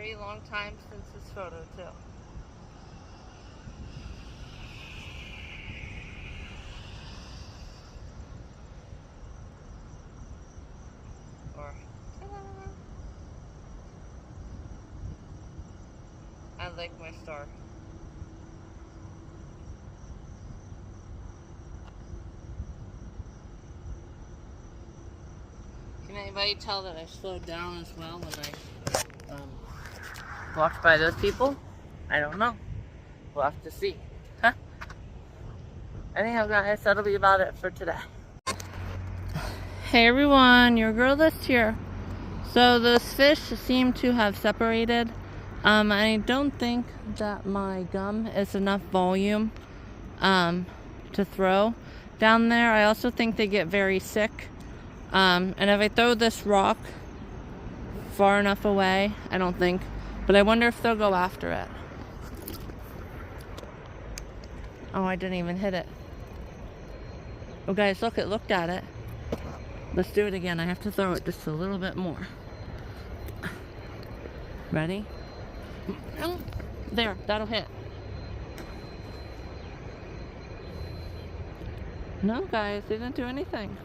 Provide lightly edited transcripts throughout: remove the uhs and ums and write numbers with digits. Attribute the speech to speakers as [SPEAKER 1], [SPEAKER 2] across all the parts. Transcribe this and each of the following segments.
[SPEAKER 1] very long time since this photo too. Or, ta-da! I like my star. Can anybody tell that I slowed down as well when I walked by those people? I don't know. We'll have to see. Huh? Anyhow, guys, that'll be about it for today. Hey everyone, your girl list here. So those fish seem to have separated. I don't think that my gum is enough volume to throw down there. I also think they get very sick. And if I throw this rock far enough away, I don't think, but I wonder if they'll go after it. Oh, I didn't even hit it. Oh guys, look, it looked at it. Let's do it again. I have to throw it just a little bit more. Ready? There, that'll hit. No guys, they didn't do anything.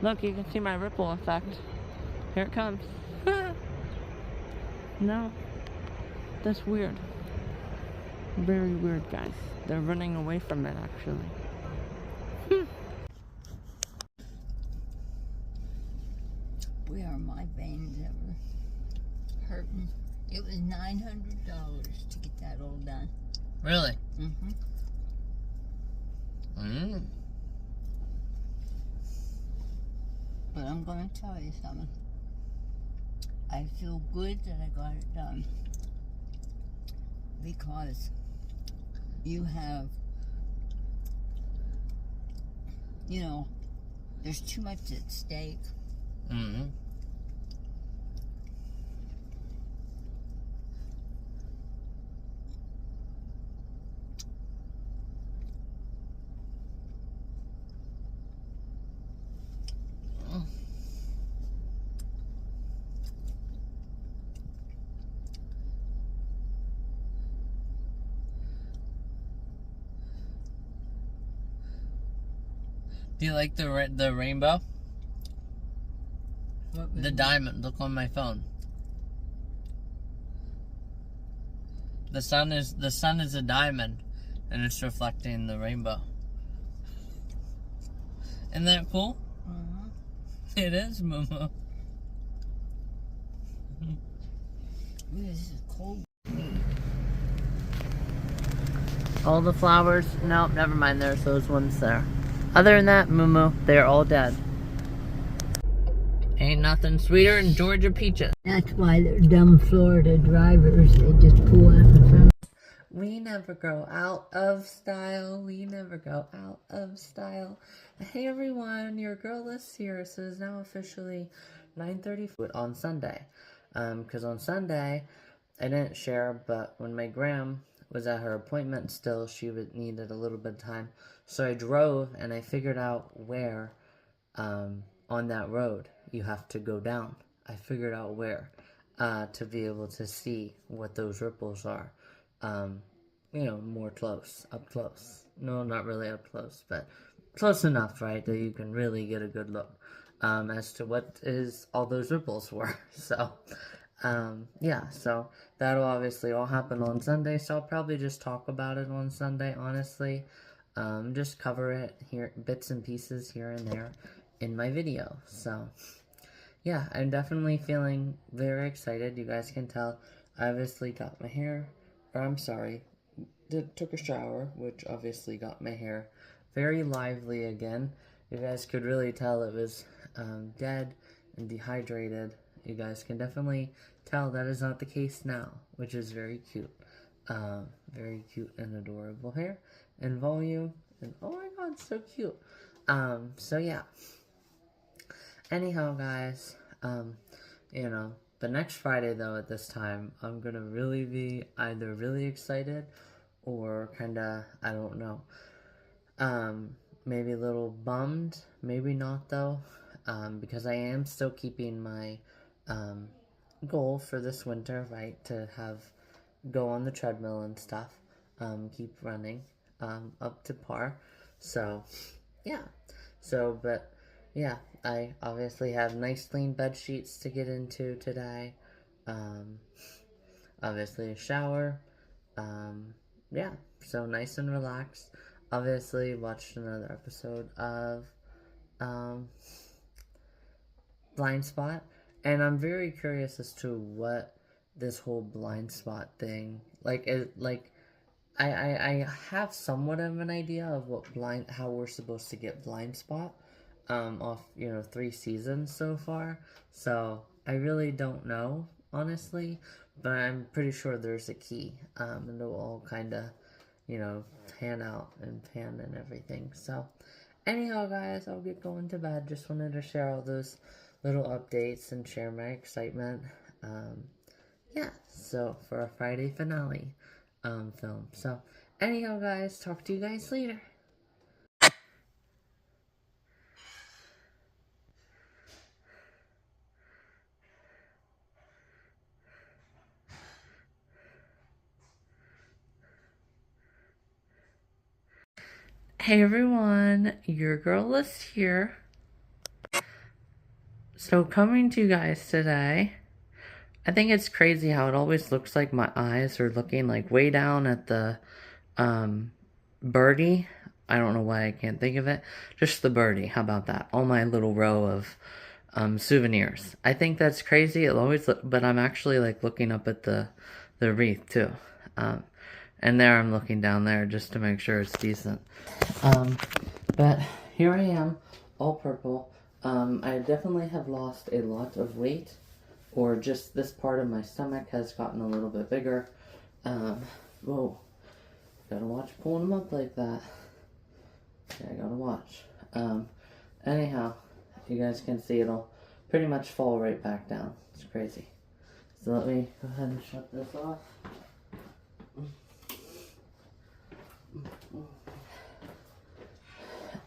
[SPEAKER 1] Look, you can see my ripple effect. Here it comes. No. That's weird. Very weird, guys. They're running away from it, actually.
[SPEAKER 2] Where are my veins ever hurting? It was $900 to get that all done.
[SPEAKER 1] Really?
[SPEAKER 2] Mm-hmm. But I'm going to tell you something. I feel good that I got it done. Because you have, you know, there's too much at stake.
[SPEAKER 1] Mm-hmm. Do you like the rainbow? The diamond. Look on my phone. The sun is a diamond, and it's reflecting the rainbow. Isn't that cool?
[SPEAKER 2] Mm-hmm.
[SPEAKER 1] It is, Momo.
[SPEAKER 2] This is cold.
[SPEAKER 1] All the flowers. No, never mind. There's those ones there. Other than that, Moo, they're all dead. Ain't nothing sweeter than Georgia peaches.
[SPEAKER 2] That's why they're dumb Florida drivers. They just pull out in front.
[SPEAKER 1] We never go out of style. We never go out of style. Hey everyone, your girl list here. So it's now officially 9:30 on Sunday. Because on Sunday, I didn't share, but when my gram was at her appointment still, she needed a little bit of time. So I drove and I figured out where on that road you have to go down. I figured out where to be able to see what those ripples are. You know, more close, up close. No, not really up close, but close enough, right, that you can really get a good look as to what is all those ripples were. So, yeah, so that'll obviously all happen on Sunday, so I'll probably just talk about it on Sunday, honestly. Just cover it here, bits and pieces here and there in my video. So, yeah, I'm definitely feeling very excited. You guys can tell I obviously got my hair, or I'm sorry, took a shower, which obviously got my hair very lively again. You guys could really tell it was dead and dehydrated. You guys can definitely tell that is not the case now, which is very cute. Very cute and adorable hair and volume, and oh my god, so cute. So yeah. Anyhow, guys, you know, the next Friday though at this time, I'm gonna really be either really excited or kinda, I don't know, maybe a little bummed, maybe not though, because I am still keeping my goal for this winter, right, to go on the treadmill and stuff, keep running, up to par. So, yeah. So, but, yeah, I obviously have nice clean bed sheets to get into today. Um, obviously a shower. Yeah, so nice and relaxed. Obviously watched another episode of, um, Blind Spot, and I'm very curious as to what this whole blind spot thing like. I have somewhat of an idea of how we're supposed to get blind spot, off 3 seasons so far. So I really don't know honestly, but I'm pretty sure there's a key, and it'll all kind of pan out and pan and everything. So anyhow, guys, I'll get going to bed. Just wanted to share all those little updates and share my excitement. Yeah, so for a Friday finale film. So anyhow, guys, talk to you guys later. Hey everyone, your girl is here. So coming to you guys today, I think it's crazy how it always looks like my eyes are looking like way down at the birdie. I don't know why I can't think of it. Just the birdie. How about that? All my little row of souvenirs. I think that's crazy. It'll always look, but I'm actually like looking up at the wreath too. And there I'm looking down there just to make sure it's decent. But here I am, all purple. I definitely have lost a lot of weight, or just this part of my stomach has gotten a little bit bigger. Whoa, gotta watch pulling them up like that. Yeah, I gotta watch. Anyhow, you guys can see it'll pretty much fall right back down. It's crazy. So let me go ahead and shut this off.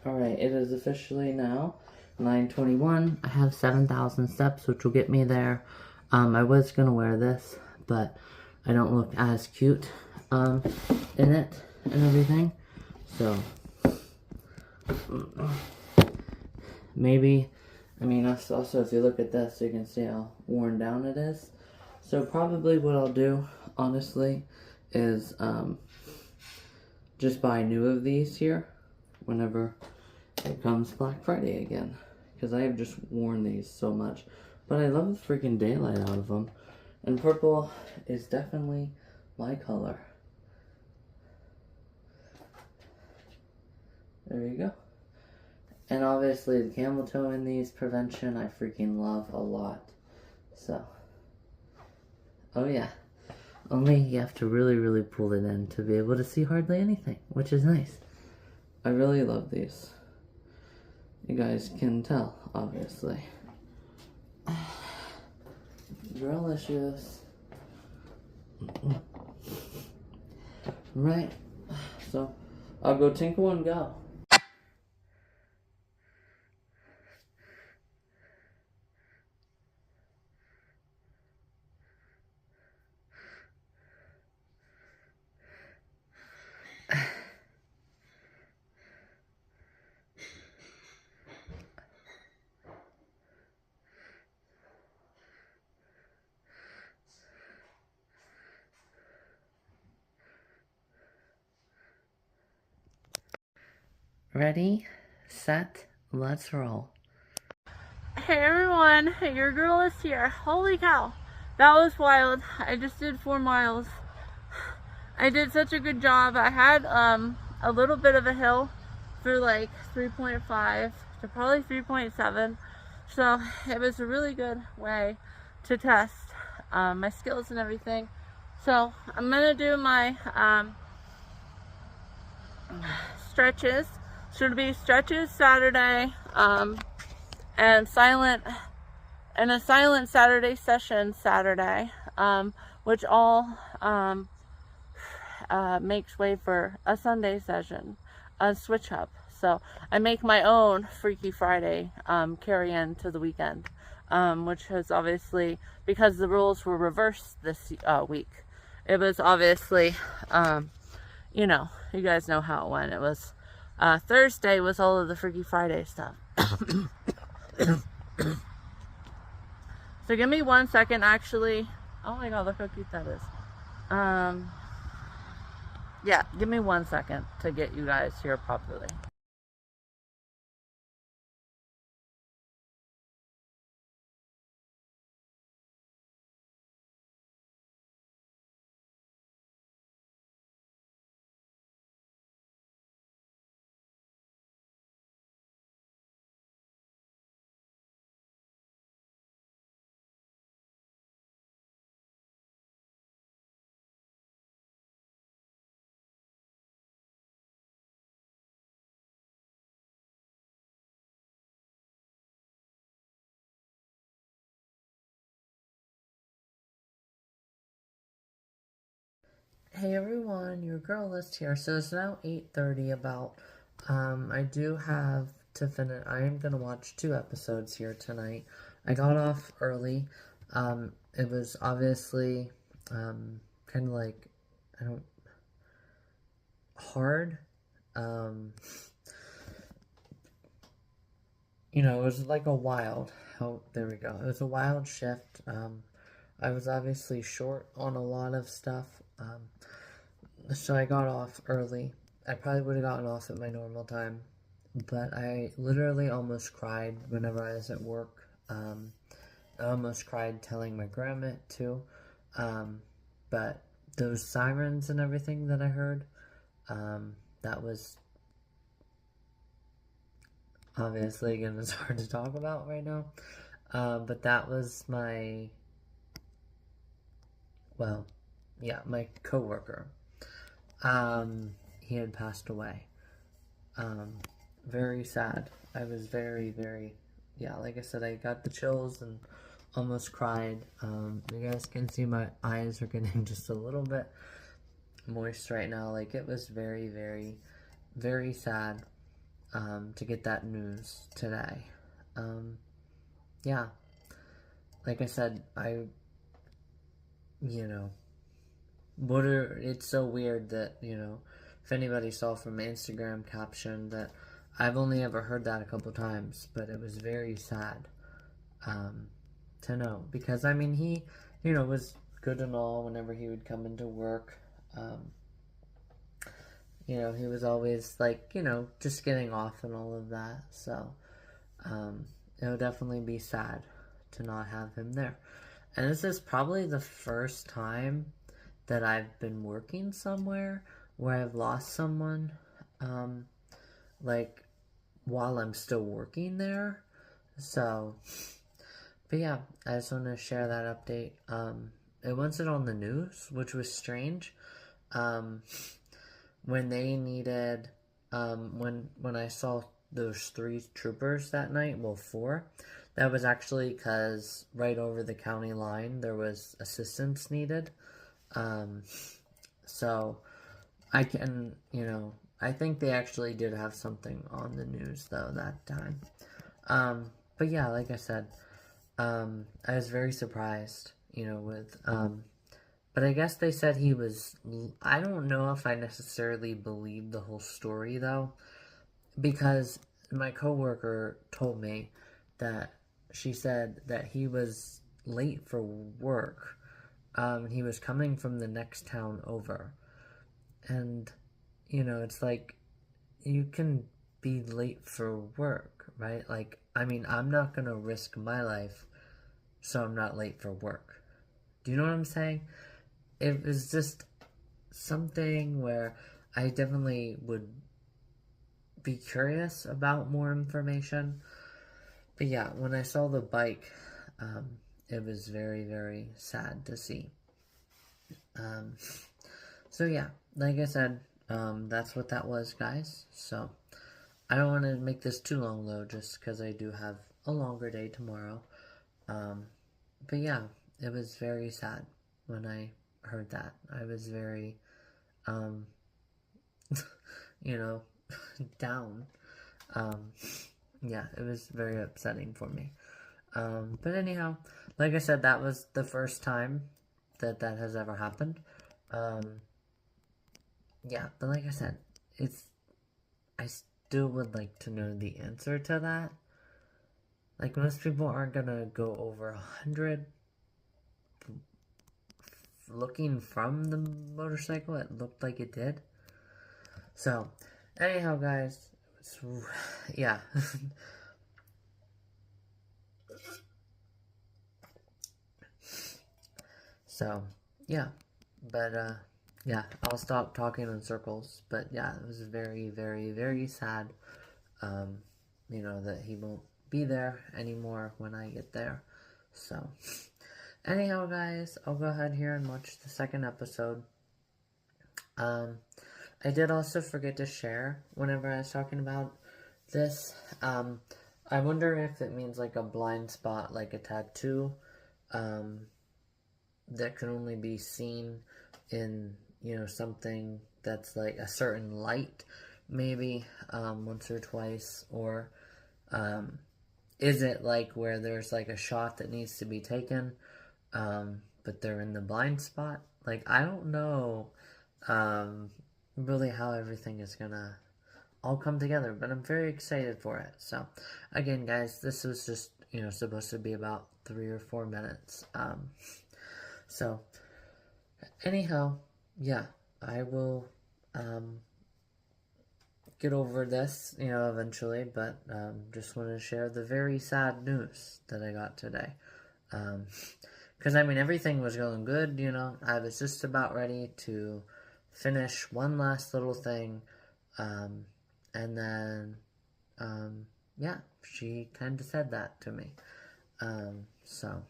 [SPEAKER 1] Alright, it is officially now 9:21. I have 7,000 steps, which will get me there. I was gonna wear this, but I don't look as cute in it and everything. So maybe, I mean, also if you look at this, you can see how worn down it is. So probably what I'll do, honestly, is just buy new of these here whenever it comes Black Friday again, because I have just worn these so much. But I love the freaking daylight out of them, and purple is definitely my color. There you go. And obviously the camel toe in these prevention I freaking love a lot. So, oh yeah. Only you have to really pull it in to be able to see hardly anything, which is nice. I really love these. You guys can tell, obviously. Delicious. Right. So, I'll go tinkle and go. Ready, set, let's roll. Hey everyone, your girl is here. Holy cow, that was wild. I just did 4 miles. I did such a good job. I had a little bit of a hill for like 3.5 to probably 3.7. So it was a really good way to test my skills and everything. So I'm gonna do my stretches. Should be stretches Saturday, and a silent Saturday session Saturday, which all makes way for a Sunday session, a switch up. So I make my own Freaky Friday carry in to the weekend. which was obviously because the rules were reversed this week. It was obviously, you know, you guys know how it went. It was Thursday was all of the Freaky Friday stuff. So give me 1 second, actually. Oh my god, look how cute that is. Yeah, give me 1 second to get you guys here properly. Hey everyone, your girl list here. So it's now 8:30 about. I do have to finish. I am gonna watch 2 episodes here tonight. I got off early. It was obviously kind of like I don't hard. You know, it was like a wild. Oh, there we go. It was a wild shift. I was obviously short on a lot of stuff. So I got off early. I probably would have gotten off at my normal time, but I literally almost cried whenever I was at work. I almost cried telling my grandma too. But those sirens and everything that I heard, that was obviously, again, it's hard to talk about right now. But that was my, well, yeah, my coworker. He had passed away. Very sad. I was very, very, yeah, like I said, I got the chills and almost cried. You guys can see my eyes are getting just a little bit moist right now. Like, it was very, very, very sad, to get that news today. Yeah, like I said, you know, it's so weird that, you know, if anybody saw from my Instagram caption that I've only ever heard that a couple times, but it was very sad, to know, because, I mean, he, you know, was good and all whenever he would come into work. You know, he was always, like, you know, just getting off and all of that, so, it would definitely be sad to not have him there. And this is probably the first time that I've been working somewhere where I've lost someone, like, while I'm still working there. So, but yeah, I just want to share that update. It wasn't on the news, which was strange. When they needed, when I saw those 3 troopers that night, well, 4, that was actually because right over the county line there was assistance needed. So I can, you know, I think they actually did have something on the news though that time. But yeah, like I said, I was very surprised, you know, with, but I guess they said he was, I don't know if I necessarily believe the whole story though, because my coworker told me that she said that he was late for work. He was coming from the next town over. And, you know, it's like, you can be late for work, right? Like, I mean, I'm not gonna risk my life so I'm not late for work. Do you know what I'm saying? It was just something where I definitely would be curious about more information. But yeah, when I saw the bike, it was very, very sad to see. So yeah, like I said, that's what that was, guys. So I don't want to make this too long though, just because I do have a longer day tomorrow. But yeah, it was very sad when I heard that. I was very, you know, down. Yeah, it was very upsetting for me. But anyhow, like I said, that was the first time that has ever happened. Yeah, but like I said, I still would like to know the answer to that. Like, most people aren't gonna go over 100 looking from the motorcycle. It looked like it did. So, anyhow, guys, yeah. So, yeah. But, yeah, I'll stop talking in circles. But, yeah, it was very, very, very sad, you know, that he won't be there anymore when I get there. So, anyhow, guys, I'll go ahead here and watch the second episode. I did also forget to share whenever I was talking about this. I wonder if it means like a blind spot, like a tattoo, that can only be seen in, you know, something that's like a certain light, maybe, once or twice, or, is it like where there's like a shot that needs to be taken, but they're in the blind spot? Like, I don't know, really how everything is gonna all come together, but I'm very excited for it. So, again, guys, this was just, you know, supposed to be about 3 or 4 minutes. So, anyhow, yeah, I will, get over this, you know, eventually, but, just want to share the very sad news that I got today. Because, I mean, everything was going good, you know, I was just about ready to finish one last little thing, and then, yeah, she kind of said that to me. So,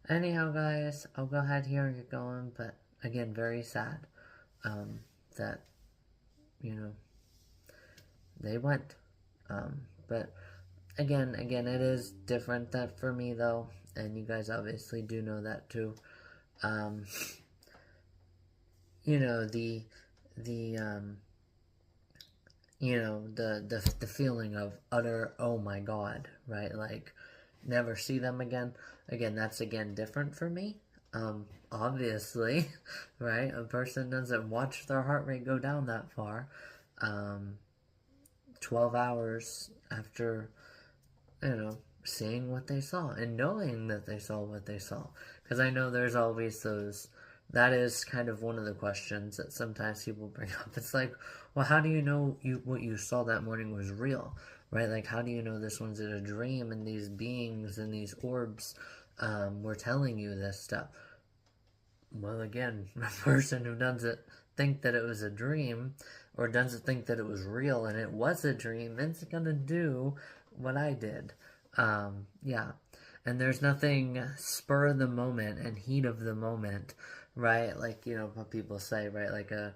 [SPEAKER 1] anyhow, guys, I'll go ahead here and get going, but again, very sad, that, you know, they went. But again, it is different that for me, though, and you guys obviously do know that too. You know, you know, the feeling of utter, oh my god, right? Like, never see them again. Again, that's again different for me. Obviously, right? A person doesn't watch their heart rate go down that far. 12 hours after, you know, seeing what they saw and knowing that they saw what they saw. Because I know there's always those, that is kind of one of the questions that sometimes people bring up. It's like, well, how do you know what you saw that morning was real, right? Like, how do you know this one's in a dream and these beings and these orbs were telling you this stuff? Well, again, a person who doesn't think that it was a dream or doesn't think that it was real and it was a dream, it's gonna do what I did. Yeah. And there's nothing spur of the moment and heat of the moment, right? Like, you know, what people say, right? Like a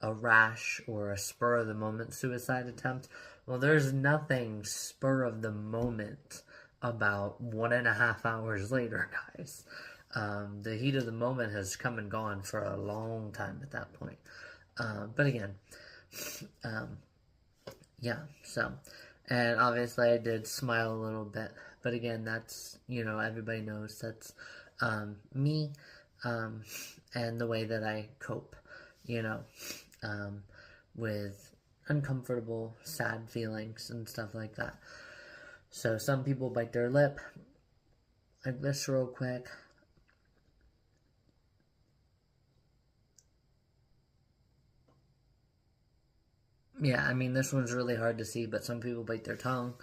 [SPEAKER 1] rash or a spur of the moment suicide attempt. Well, there's nothing spur of the moment about 1.5 hours later, guys. The heat of the moment has come and gone for a long time at that point. But again, yeah, so, and obviously I did smile a little bit, but again, that's, you know, everybody knows that's, me, and the way that I cope, you know, with uncomfortable, sad feelings and stuff like that. So some people bite their lip, like this real quick. Yeah, I mean, this one's really hard to see, but some people bite their tongue.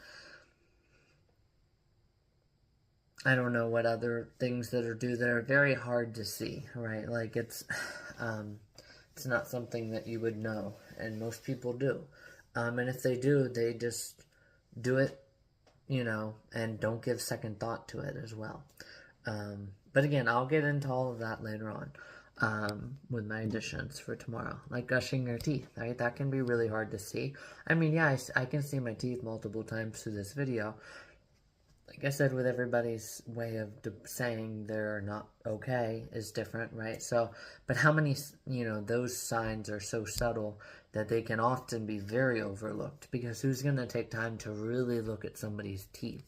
[SPEAKER 1] I don't know what other things that are do that are very hard to see, right? Like, it's not something that you would know, and most people do. And if they do, they just do it, you know, and don't give second thought to it as well. But again, I'll get into all of that later on. With my additions for tomorrow, like brushing your teeth, right? That can be really hard to see. I mean, yeah, I can see my teeth multiple times through this video. Like I said, with everybody's way of saying they're not okay is different, right? So, but how many, you know, those signs are so subtle that they can often be very overlooked, because who's going to take time to really look at somebody's teeth?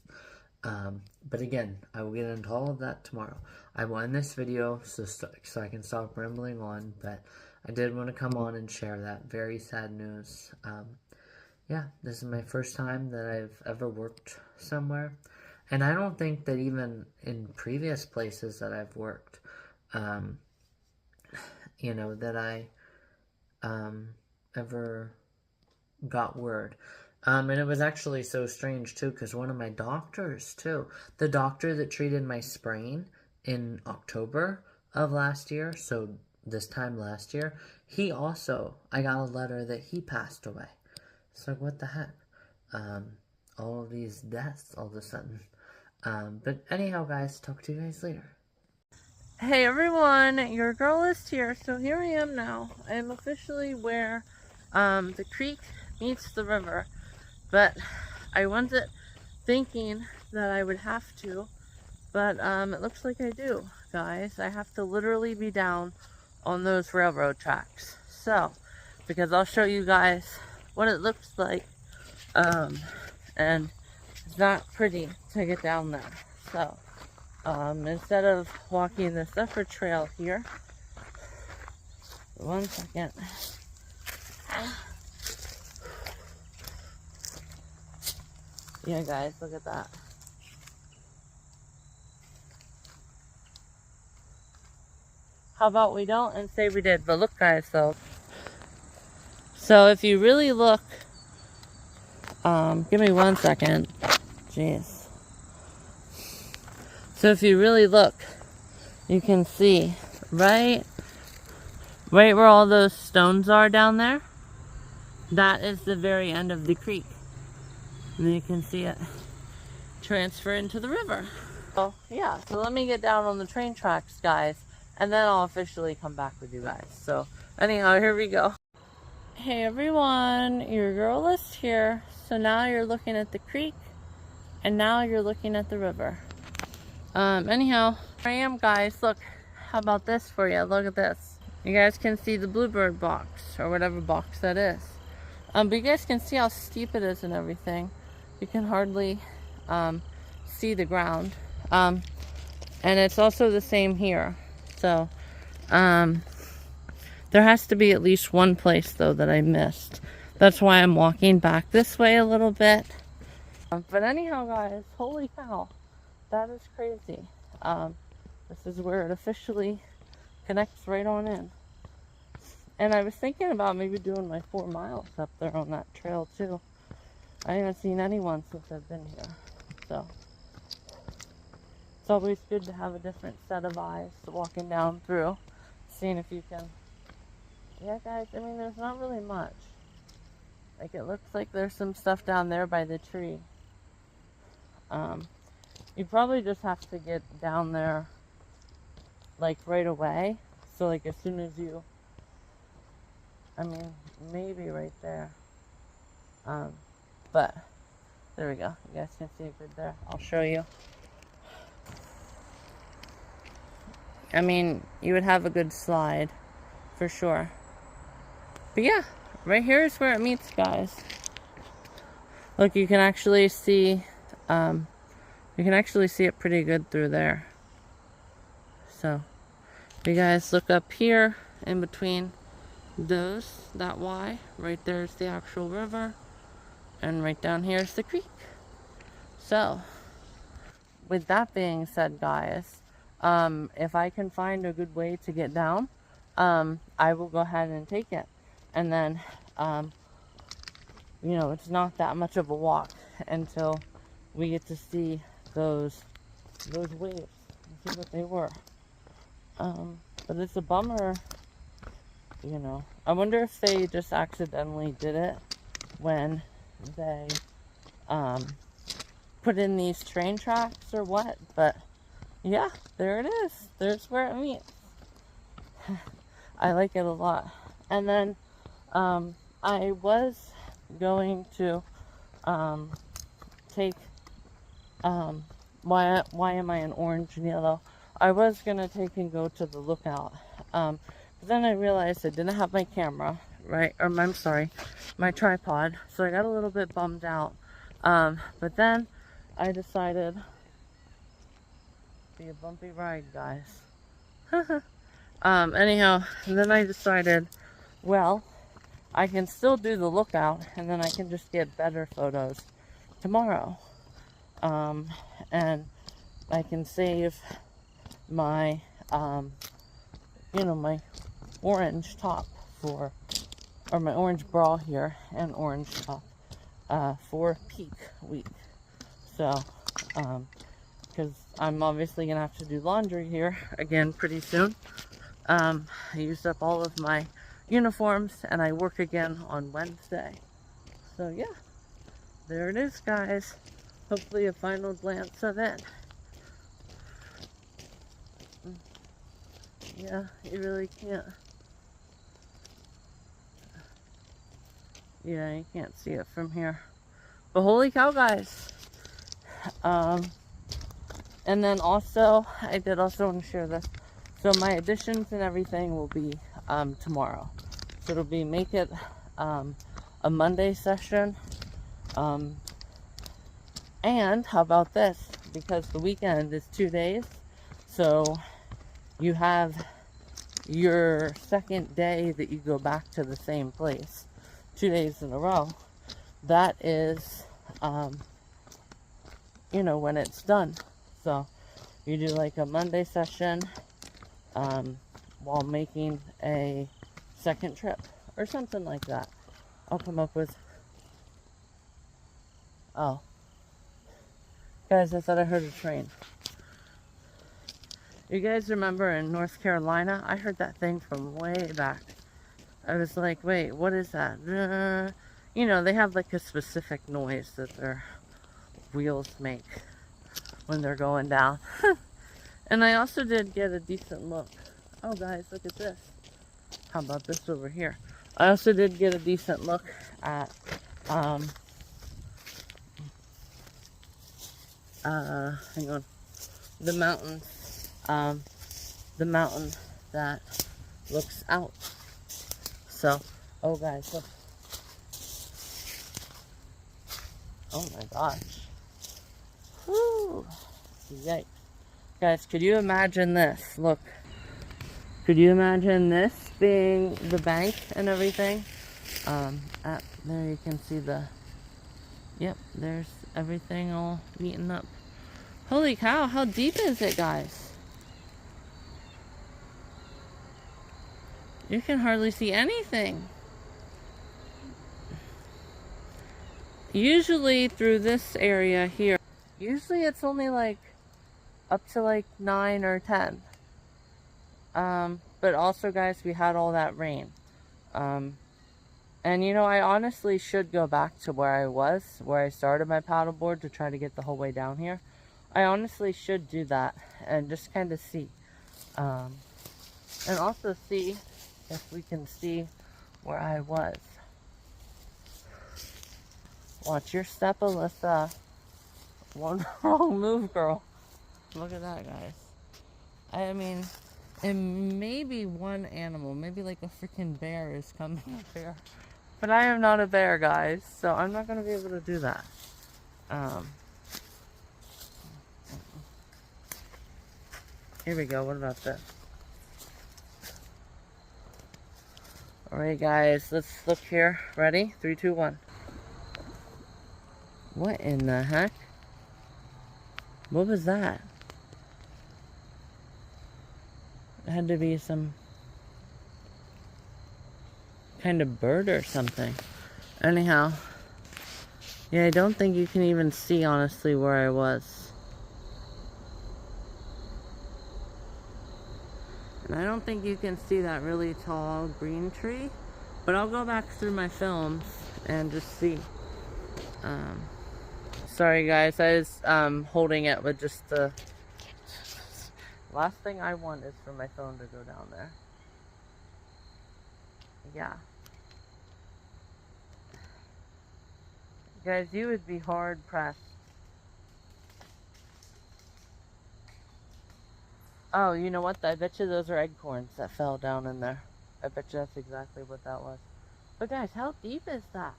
[SPEAKER 1] But again, I will get into all of that tomorrow. I will end this video so I can stop rambling on, but I did want to come on and share that very sad news. Yeah, this is my first time that I've ever worked somewhere. And I don't think that even in previous places that I've worked, that I ever got word. And it was actually so strange too, because one of my doctors too, the doctor that treated my sprain in October of last year, so this time last year, I got a letter that he passed away. So what the heck? All of these deaths all of a sudden. But anyhow, guys, talk to you guys later. Hey everyone, your girl is here. So here I am now. I am officially where the creek meets the river. But I wasn't thinking that I would have to. But it looks like I do, guys. I have to literally be down on those railroad tracks. So, because I'll show you guys what it looks like. And it's not pretty to get down there. So, instead of walking this upper trail here, one second. Yeah, guys, look at that. How about we don't and say we did? But look, guys, though. So if you really look, give me 1 second. Jeez. So if you really look, you can see right where all those stones are down there. That is the very end of the creek. And you can see it transfer into the river. So yeah, so let me get down on the train tracks, guys, and then I'll officially come back with you guys. So anyhow, here we go. Hey everyone, your girl is here. So now you're looking at the creek, and now you're looking at the river. Anyhow, here I am, guys. Look, how about this for you? Look at this. You guys can see the bluebird box, or whatever box that is. But you guys can see how steep it is and everything. You can hardly see the ground. And it's also the same here. So, there has to be at least one place, though, that I missed. That's why I'm walking back this way a little bit. But anyhow, guys, holy cow. That is crazy. This is where it officially connects right on in. And I was thinking about maybe doing my 4 miles up there on that trail, too. I haven't seen anyone since I've been here. So, it's always good to have a different set of eyes walking down through, seeing if you can. Yeah, guys, I mean, there's not really much. Like, it looks like there's some stuff down there by the tree. You probably just have to get down there, like, right away. So, like, as soon as you, I mean, maybe right there. But, there we go. You guys can see it good there. I'll show you. I mean, you would have a good slide, for sure. But yeah, right here is where it meets, guys. Look, you can actually see, it pretty good through there. So, if you guys look up here, in between that Y, right there's the actual river, and right down here is the creek. So, with that being said, guys, if I can find a good way to get down, I will go ahead and take it. And then, it's not that much of a walk until we get to see those waves and see what they were. But it's a bummer, I wonder if they just accidentally did it when they, put in these train tracks or what. But yeah, there it is. There's where it meets. I like it a lot. And then, I was going to, take, why am I in orange and yellow? I was gonna take and go to the lookout. But then I realized I didn't have my camera, right? Or I'm sorry, my tripod. So I got a little bit bummed out. But then I decided be a bumpy ride, guys. Anyhow, then I decided, well, I can still do the lookout, and then I can just get better photos tomorrow. And I can save my, my orange top or my orange bra here and orange top, for peak week. So, because I'm obviously gonna have to do laundry here again pretty soon. I used up all of my uniforms and I work again on Wednesday. So yeah, there it is, guys. Hopefully a final glance of it. Yeah, you really can't. Yeah, you can't see it from here. But holy cow, guys. And then also, I did also want to share this. So my additions and everything will be tomorrow. So it'll be make it a Monday session. And how about this? Because the weekend is 2 days. So you have your second day that you go back to the same place 2 days in a row. That is, when it's done. So you do like a Monday session while making a second trip or something like that. I'll come up with. Oh, guys, I thought I heard a train. You guys remember in North Carolina? I heard that thing from way back. I was like, wait, what is that? They have like a specific noise that their wheels make when they're going down. And I also did get a decent look. Oh, guys, look at this. How about this over here? I also did get a decent look at, hang on, the mountain that looks out. So, oh, guys, look. Oh my gosh. Whew. Yikes. Guys, could you imagine this? Look. Could you imagine this being the bank and everything? There you can see yep, there's everything all meeting up. Holy cow, how deep is it, guys? You can hardly see anything. Usually through this area here, usually it's only like up to like 9 or 10. But also, guys, we had all that rain. And I honestly should go back to where I started my paddleboard to try to get the whole way down here. I honestly should do that and just kind of see. And also see if we can see where I was. Watch your step, Alyssa. One wrong move, girl. Look at that, guys. I mean, and maybe one animal, maybe like a freaking bear is coming up here. But I am not a bear, guys, so I'm not going to be able to do that. Here we go. What about this? Alright, guys, let's look here. Ready? 3, 2, 1. What in the heck? What was that? It had to be some kind of bird or something. Anyhow, yeah, I don't think you can even see, honestly, where I was. And I don't think you can see that really tall green tree. But I'll go back through my films and just see. Sorry, guys, I was holding it with just the... Last thing I want is for my phone to go down there. Yeah. Guys, you would be hard pressed. Oh, you know what? I bet you those are acorns that fell down in there. I bet you that's exactly what that was. But guys, how deep is that?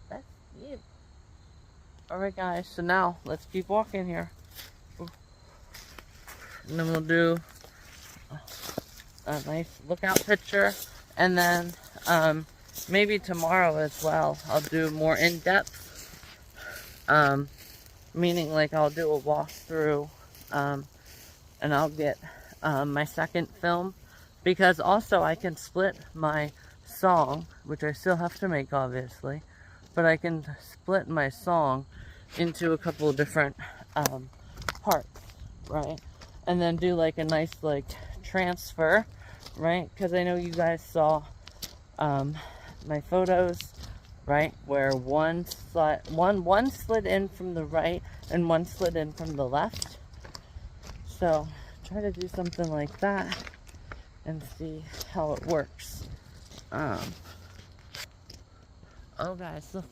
[SPEAKER 1] That's deep. Alright guys, so now let's keep walking here. And then we'll do a nice lookout picture. And then maybe tomorrow as well, I'll do more in-depth. Meaning like I'll do a walkthrough and I'll get my second film. Because also I can split my song, which I still have to make obviously. But I can split my song into a couple of different parts, right? And then do like a nice like transfer, right? Because I know you guys saw my photos, right? Where one slid in from the right and one slid in from the left. So try to do something like that and see how it works. Oh guys, look.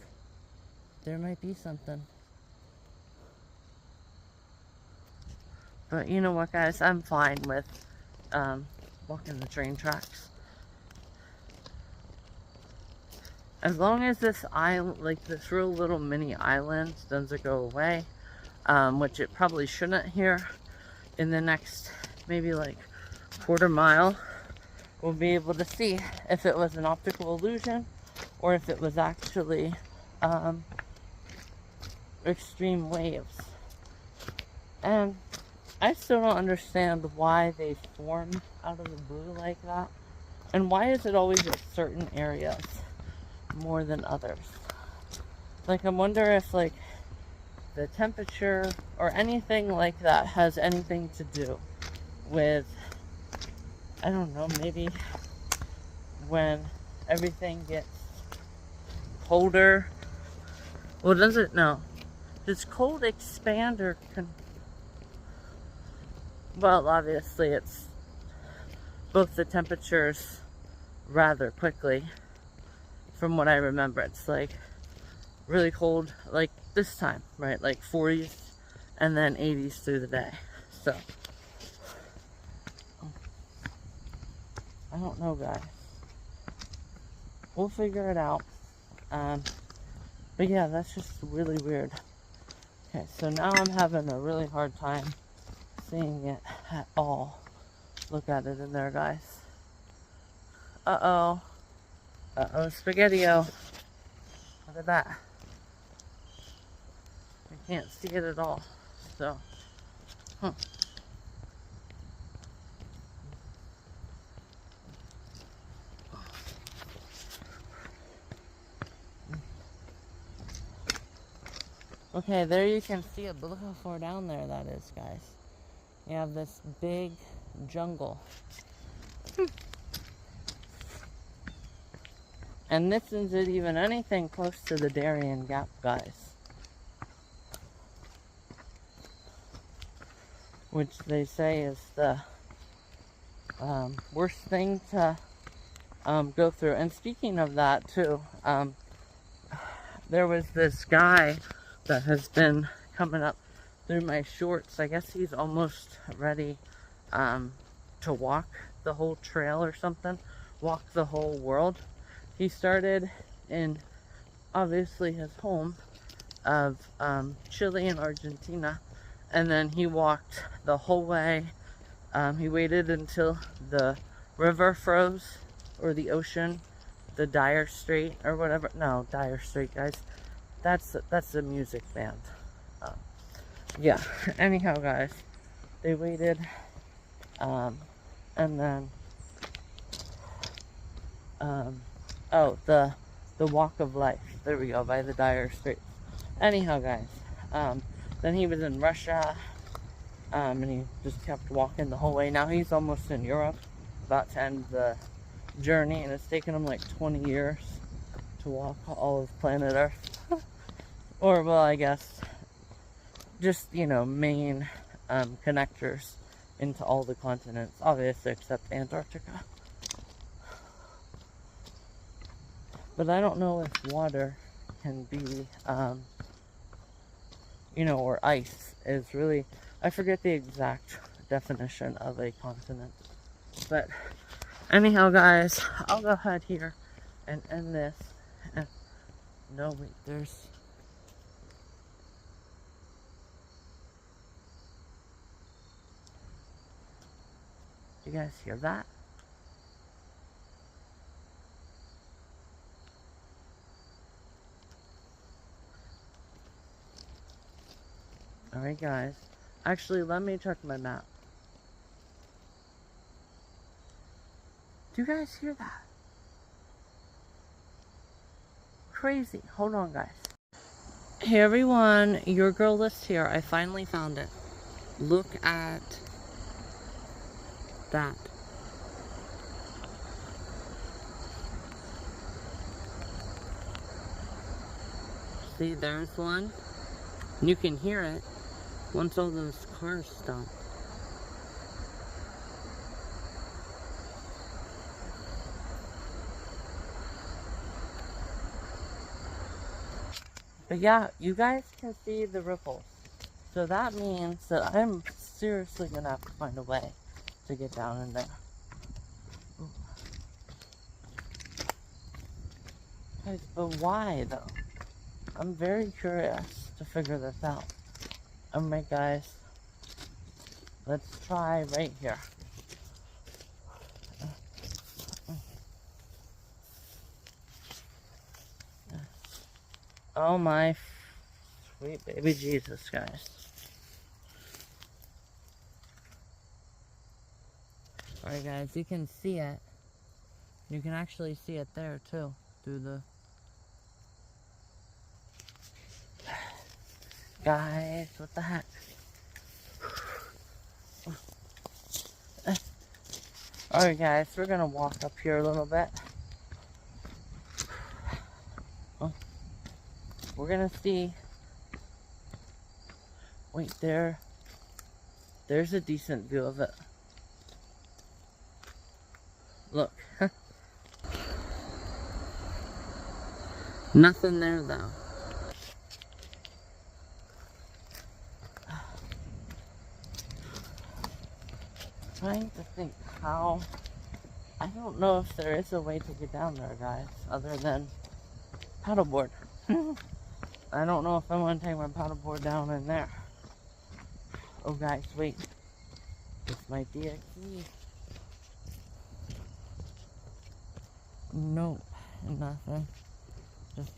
[SPEAKER 1] There might be something. But you know what guys, I'm fine with walking the train tracks. As long as this island, like this real little mini island, doesn't go away, which it probably shouldn't here, in the next maybe like quarter mile, we'll be able to see if it was an optical illusion or if it was actually extreme waves. And I still don't understand why they form out of the blue like that. And why is it always at certain areas more than others? Like, I wonder if, like, the temperature or anything like that has anything to do with, I don't know, maybe when everything gets colder. Well, does it? No. Does cold expand or well, obviously it's both the temperatures rather quickly. From what I remember, it's like really cold, like this time, right? Like 40s and then 80s through the day. So I don't know, guys. We'll figure it out. But yeah, that's just really weird. Okay, so now I'm having a really hard time seeing it at all. Look at it in there, guys. Uh-oh. Uh-oh, Spaghetti-O. Look at that. I can't see it at all. So, okay, there you can see it, but look how far down there that is, guys. You have this big jungle. And this isn't even anything close to the Darien Gap, guys. Which they say is the worst thing to go through. And speaking of that, too, there was this guy that has been coming up through my shorts. I guess he's almost ready to walk the whole trail or something. Walk the whole world. He started in, obviously, his home of Chile and Argentina. And then he walked the whole way. He waited until the river froze, or the ocean, the Dire Strait, or whatever. No, Dire Strait, guys. That's a music band. Yeah, anyhow, guys, they waited, and then, oh, the Walk of Life, there we go, by the Dire Straits. Anyhow, guys, then he was in Russia, and he just kept walking the whole way. Now he's almost in Europe, about to end the journey, and it's taken him like 20 years to walk all of planet Earth. Or, well, I guess, just, you know, main connectors into all the continents, obviously, except Antarctica. But I don't know if water can be, you know, or ice is really, I forget the exact definition of a continent. But anyhow, guys, I'll go ahead here and end this. No, wait, there's You guys hear that? Alright guys. Actually, let me check my map. Do you guys hear that? Crazy. Hold on guys. Hey everyone, your girl list here. I finally found it. Look at that. See, there's one. You can hear it once all those cars stop. But yeah, you guys can see the ripples. So that means that I'm seriously gonna have to find a way to get down in there. Ooh. Guys, but why though? I'm very curious to figure this out. Alright guys, let's try right here. Oh my sweet baby Jesus, guys. Alright guys, you can see it. You can actually see it there too, through the... Guys, what the heck? Alright guys, we're gonna walk up here a little bit. We're gonna see... Wait, there's a decent view of it. Look. Nothing there though. Trying to think how... I don't know if there is a way to get down there, guys, other than paddleboard. I don't know if I want to take my paddleboard down in there. Oh guys, wait. This might be a key. Nope, nothing. Just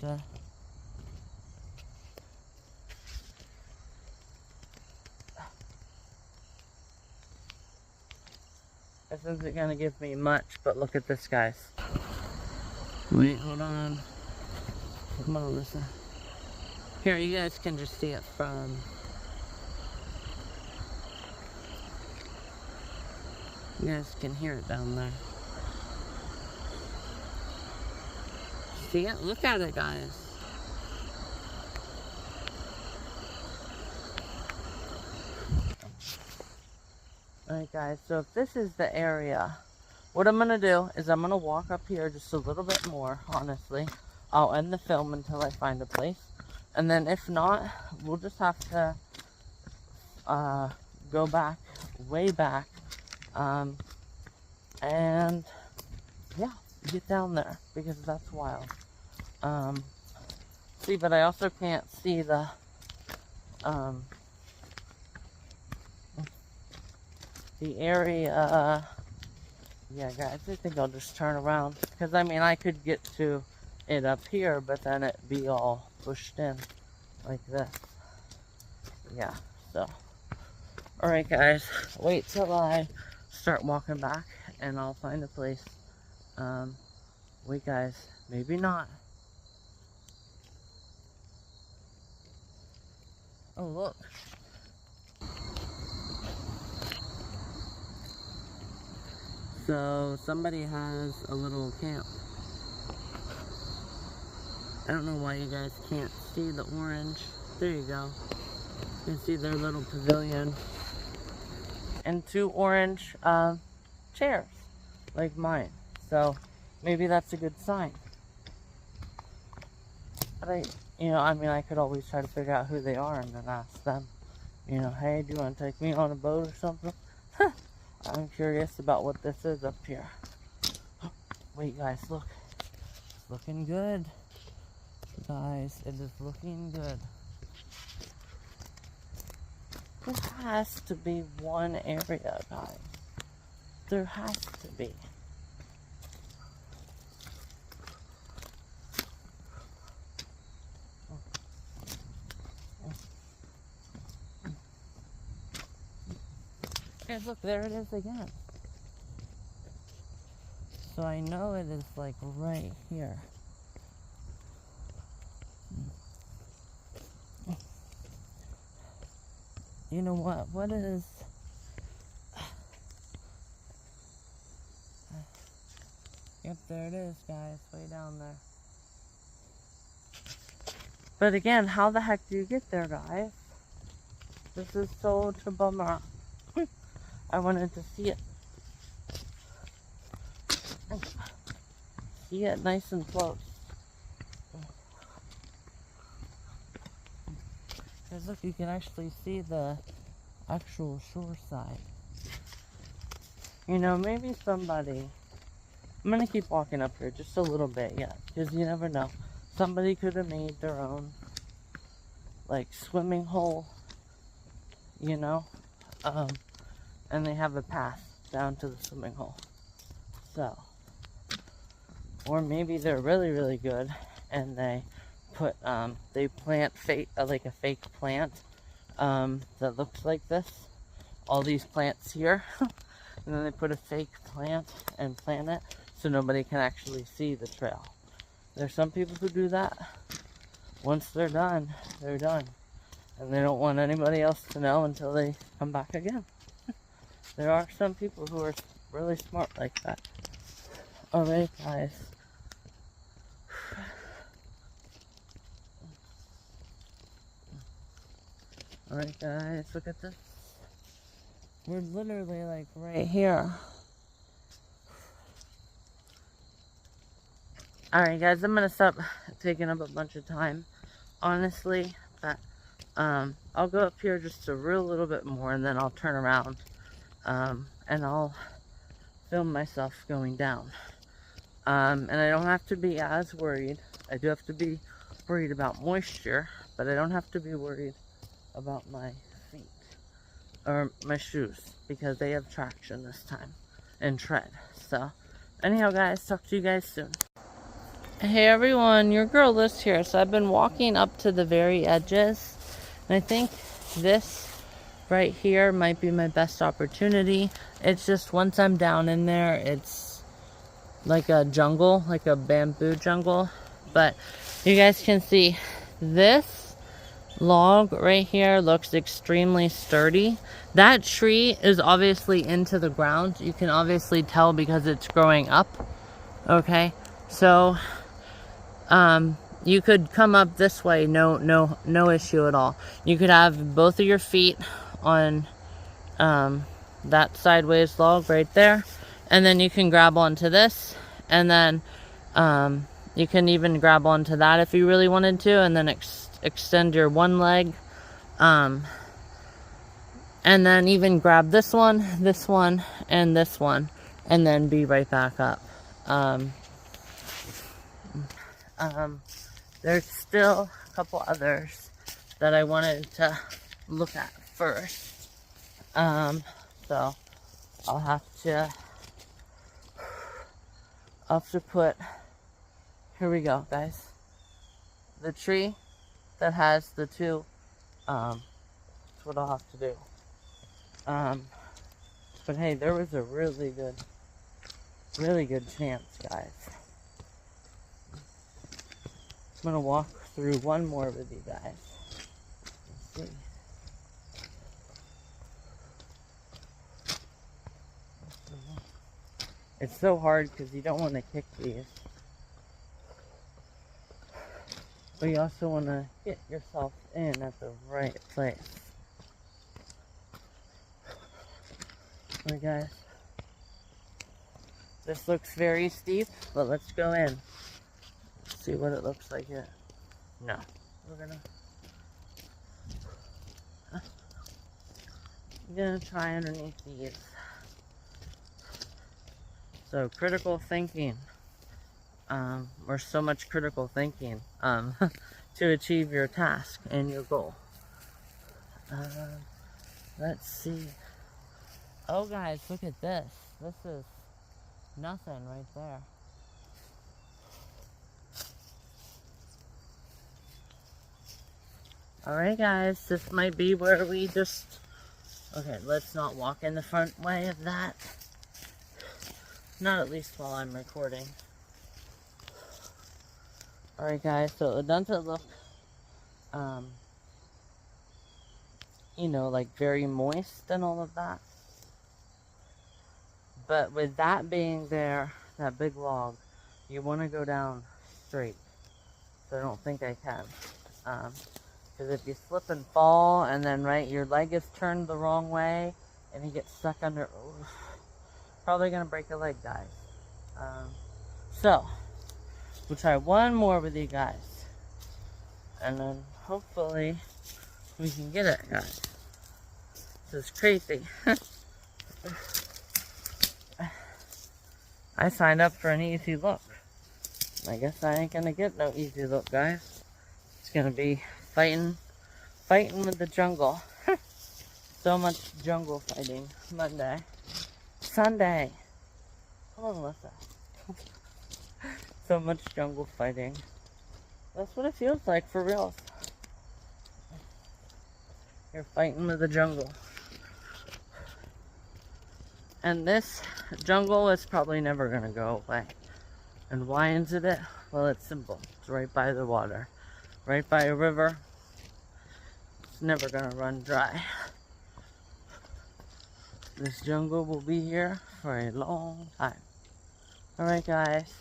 [SPEAKER 1] this isn't gonna give me much, but look at this, guys. Wait, hold on. Come on, listen. Here, you guys can just see it from... You guys can hear it down there. See it? Look at it, guys. Alright guys, so if this is the area, what I'm going to do is I'm going to walk up here just a little bit more, honestly. I'll end the film until I find a place. And then if not, we'll just have to go back, way back, and yeah, get down there, because that's wild. See, but I also can't see the, area. Yeah, guys, I think I'll just turn around, because I mean, I could get to it up here, but then it'd be all pushed in like this. Yeah, so alright guys, wait till I start walking back and I'll find a place. Wait guys, maybe not. Oh look. So somebody has a little camp. I don't know why you guys can't see the orange. There you go. You can see their little pavilion. And 2 orange chairs, like mine. So maybe that's a good sign. But I could always try to figure out who they are and then ask them. You know, hey, do you want to take me on a boat or something? I'm curious about what this is up here. Wait guys, look. It's looking good. Guys, it is looking good. There has to be one area, guys. There has to be. Guys, look, there it is again. So I know it is like right here. You know what? What is... Yep, there it is, guys. Way down there. But again, how the heck do you get there, guys? This is such a bummer. I wanted to see it. See it nice and close. Because look, you can actually see the actual shore side. You know, maybe somebody... I'm going to keep walking up here just a little bit, yeah. Because you never know. Somebody could have made their own, like, swimming hole, you know? And they have a path down to the swimming hole. So... Or maybe they're really, really good and they put, they plant like a fake plant that looks like this. All these plants here. And then they put a fake plant and plant it so nobody can actually see the trail. There's some people who do that. Once they're done, they're done. And they don't want anybody else to know until they come back again. There are some people who are really smart like that. Alright, guys. Alright, guys, look at this. We're literally like right here. Alright, guys, I'm gonna stop taking up a bunch of time, honestly. But I'll go up here just a real little bit more and then I'll turn around and I'll film myself going down. And I don't have to be as worried. I do have to be worried about moisture, but I don't have to be worried about my feet or my shoes because they have traction this time and tread. So anyhow, guys, talk to you guys soon. Hey everyone, your girl Liz here. So I've been walking up to the very edges and I think this right here might be my best opportunity. It's just once I'm down in there, it's like a jungle, like a bamboo jungle. But you guys can see this log right here looks extremely sturdy. That tree is obviously into the ground. You can obviously tell because it's growing up. Okay, so you could come up this way, no issue at all. You could have both of your feet on that sideways log right there, and then you can grab onto this, and then you can even grab onto that if you really wanted to, and then extend your one leg, and then even grab this one, and this one, and then be right back up. There's still a couple others that I wanted to look at first, so I'll have to put, here we go, guys, the tree that has the two, that's what I'll have to do. But hey, there was a really good chance, guys. I'm gonna walk through one more with you guys. Let's see. It's so hard because you don't want to kick these. But you also want to get yourself in at the right place. Alright, guys. This looks very steep, but let's go in. See what it looks like here. No. We're gonna try underneath these. So critical thinking. Or so much critical thinking to achieve your task and your goal. Let's see. Oh guys, look at this. This is nothing right there. Alright guys, this might be where we just... Okay, let's not walk in the front way of that. Not at least while I'm recording. Alright guys, so it doesn't look, you know, like very moist and all of that. But with that being there, that big log, you want to go down straight. So I don't think I can. Because if you slip and fall, and then, right, your leg is turned the wrong way, and you get stuck under, oof, probably going to break your leg, guys. So, we'll try one more with you guys. And then, hopefully, we can get it, guys. This is crazy. I signed up for an easy look. I guess I ain't gonna get no easy look, guys. It's gonna be fighting with the jungle. So much jungle fighting. Monday. Sunday. Come on, Melissa. So much jungle fighting. That's what it feels like, for real. You're fighting with the jungle. And this jungle is probably never gonna go away. And why isn't it? Well, it's simple. It's right by the water. Right by a river. It's never gonna run dry. This jungle will be here for a long time. Alright guys.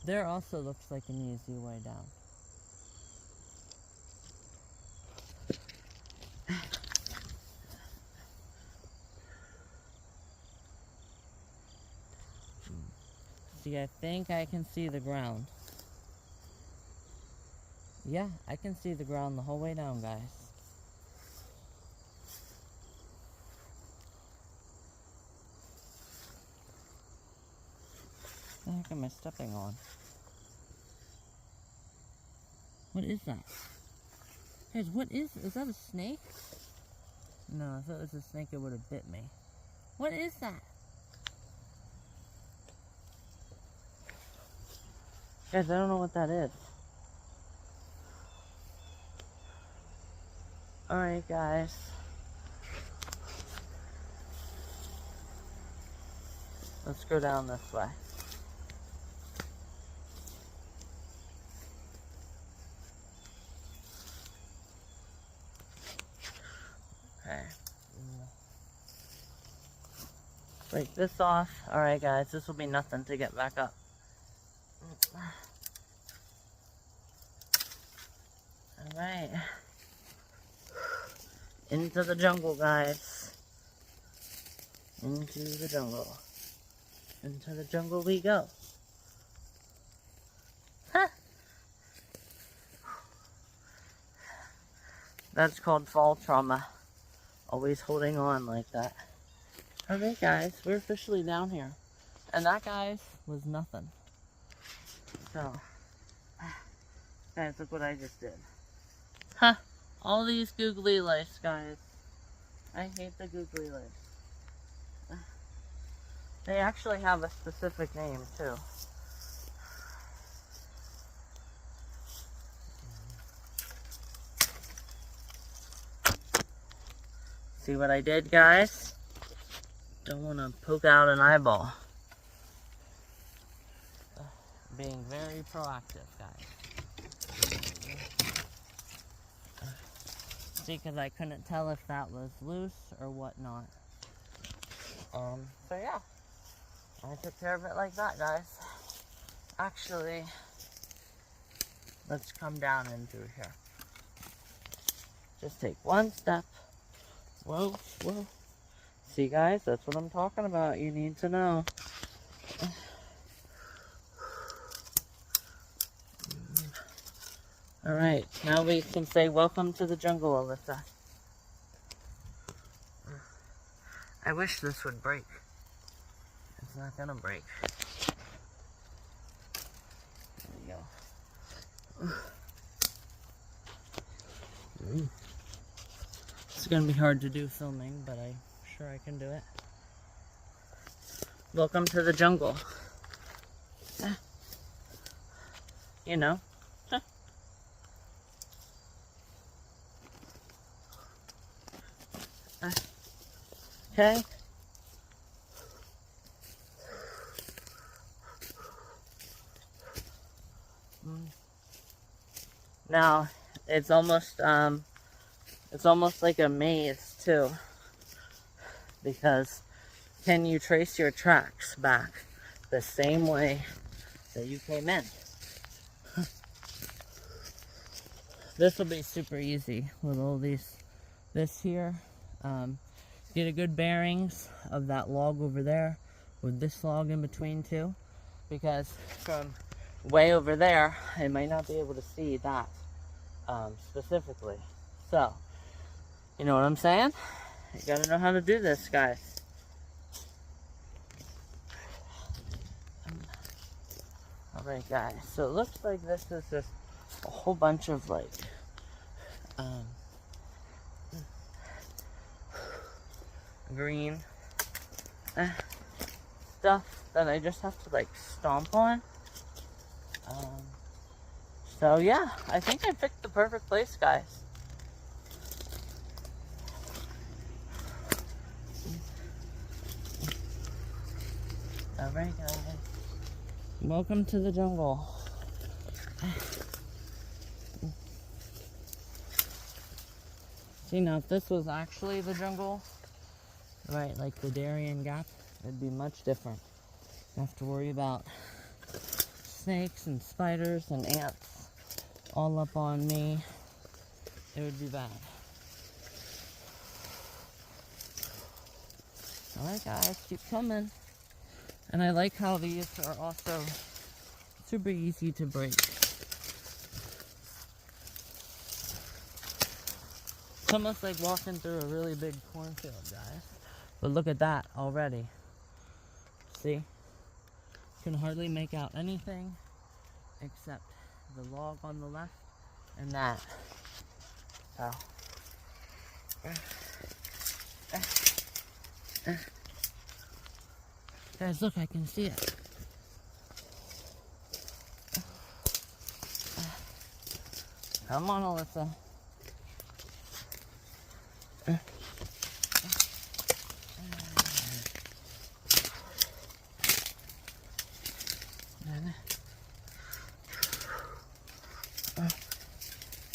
[SPEAKER 1] There also looks like an easy way down. See, I think I can see the ground. Yeah, I can see the ground the whole way down, guys. What the heck am I stepping on? What is that? Guys, what is that a snake? No, if it was a snake, it would have bit me. What is that? Guys, I don't know what that is. Alright, guys. Let's go down this way. Okay. Break this off. Alright, guys, this will be nothing to get back up. Alright. Into the jungle, guys. Into the jungle. Into the jungle we go. Huh. That's called fall trauma. Always holding on like that. Okay, guys, we're officially down here. And that, guys, was nothing. So, guys, look what I just did. Huh. All these googly lice, guys. I hate the googly lice. They actually have a specific name, too. See what I did, guys? Don't want to poke out an eyeball. Being very proactive, guys. See, because I couldn't tell if that was loose or whatnot. So yeah. I took care of it like that, guys. Actually, let's come down in through here. Just take one step. Whoa, whoa. See, guys, that's what I'm talking about. You need to know. Alright, now we can say welcome to the jungle, Alyssa. I wish this would break. It's not gonna break. There we go. It's gonna be hard to do filming, but I'm sure I can do it. Welcome to the jungle. You know. Okay. Now it's almost like a maze too, because can you trace your tracks back the same way that you came in? This will be super easy with all this here. Get a good bearings of that log over there with this log in between too, because from way over there I might not be able to see that specifically. So, you know what I'm saying? You gotta know how to do this, guys. Alright, guys, so it looks like this is just a whole bunch of like green stuff that I just have to like stomp on. So yeah, I think I picked the perfect place, guys. Alright, guys. Welcome to the jungle. See, now if this was actually the jungle, right, like the Darien Gap, it'd be much different. You have to worry about snakes and spiders and ants all up on me. It would be bad. Alright guys, keep coming. And I like how these are also super easy to break. It's almost like walking through a really big cornfield, guys. But look at that already. See? Can hardly make out anything except the log on the left and that. So. Guys, look, I can see it. Come on, Alyssa.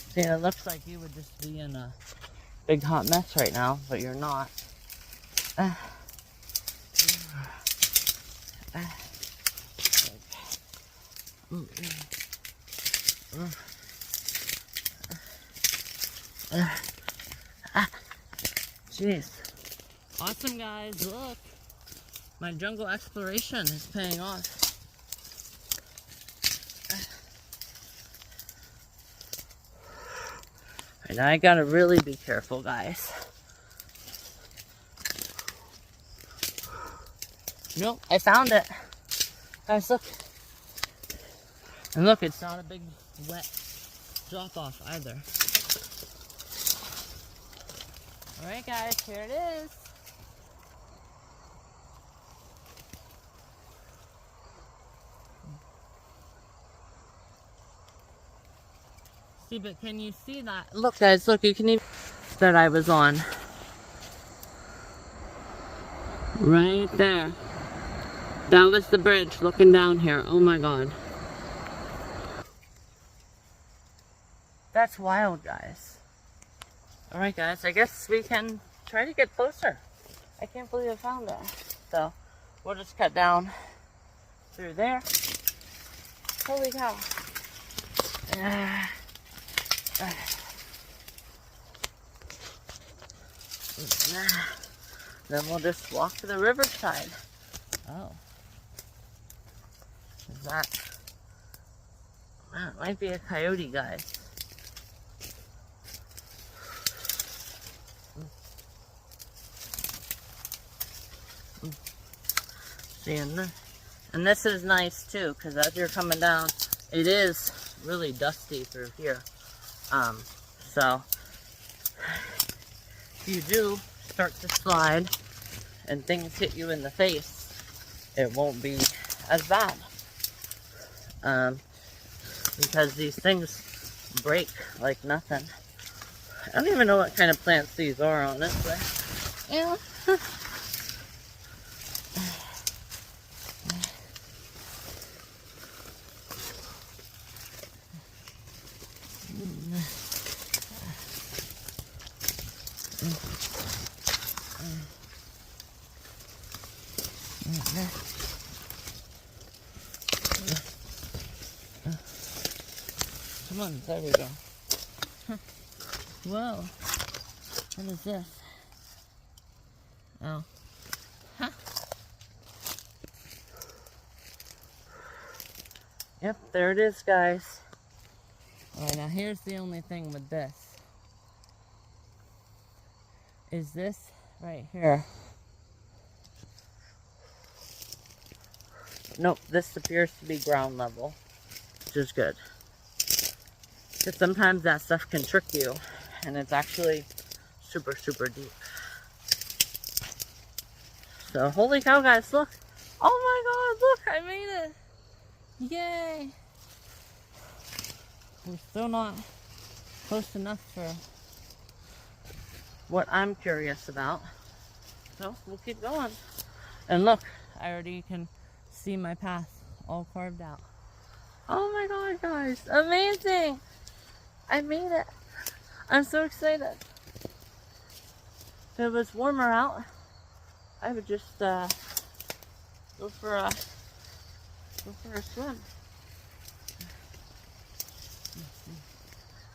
[SPEAKER 1] See, it looks like you would just be in a big hot mess right now, but you're not. Jeez. Awesome, guys. Look. My jungle exploration is paying off. And I gotta really be careful, guys. Nope, I found it. Guys, look. And look, it's not a big wet drop off either. Alright guys, here it is. See, but can you see that? Look guys, look, you can even that I was on. Right there. That was the bridge looking down here. Oh my god. That's wild, guys. Alright guys, I guess we can try to get closer. I can't believe I found that. So, we'll just cut down through there. Holy cow. Then we'll just walk to the riverside. Oh. Is that... Well, it might be a coyote, guys. See, and this is nice too, because as you're coming down, it is really dusty through here. So if you do start to slide and things hit you in the face, it won't be as bad. Because these things break like nothing. I don't even know what kind of plants these are, honestly. Yeah. Come on, there we go. Whoa. What is this? Oh. Huh. Yep, there it is, guys. Alright, now here's the only thing with this. Is this right here. Nope, this appears to be ground level, which is good. Because sometimes that stuff can trick you, and it's actually super, super deep. So, holy cow, guys, look. Oh my god, look, I made it. Yay. We're still not close enough for what I'm curious about. So, we'll keep going. And look, I already can see my path all carved out. Oh my god, guys, amazing. I made it. I'm so excited. If it was warmer out, I would just go for a swim.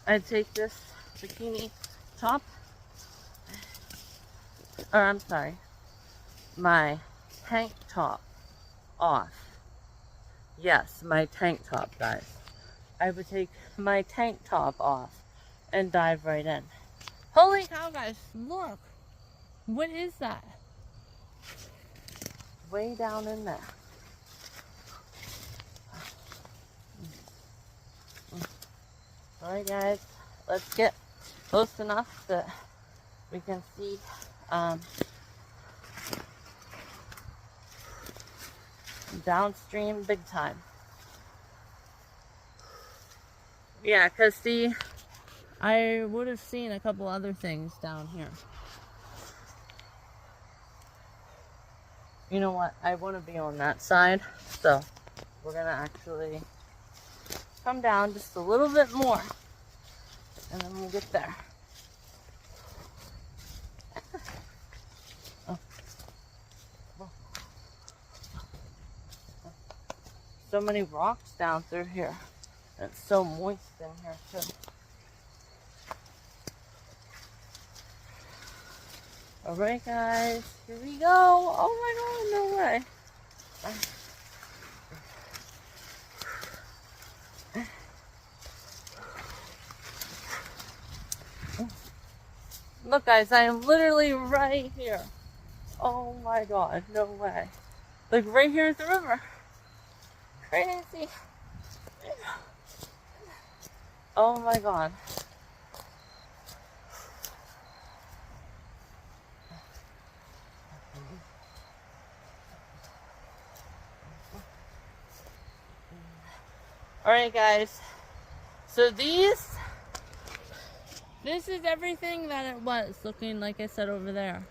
[SPEAKER 1] I'd take this bikini top, or I'm sorry, my tank top off. Yes, my tank top, guys. I would take my tank top off and dive right in. Holy cow, guys, look. What is that? Way down in there. Alright, guys, let's get close enough that we can see downstream big time. Yeah, because see, I would have seen a couple other things down here. You know what? I want to be on that side, so we're going to actually come down just a little bit more, and then we'll get there. Oh. So many rocks down through here. It's so moist in here too. Alright, guys, here we go. Oh my god, no way. Look, guys, I am literally right here. Oh my god, no way. Like right here at the river. Crazy. Oh my god. Alright, guys. So this is everything that it was, looking like I said over there.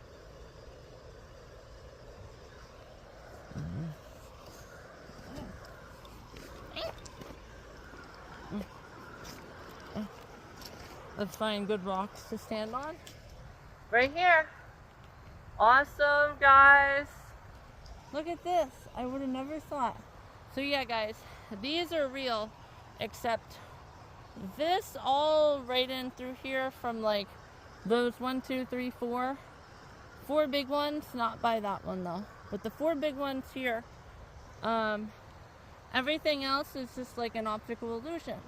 [SPEAKER 1] Let's find good rocks to stand on. Right here. Awesome, guys. Look at this. I would have never thought. So yeah, guys, these are real, except this all right in through here from like those 1, 2, 3, 4 big ones, not by that one though, but the 4 big ones here, everything else is just like an optical illusion.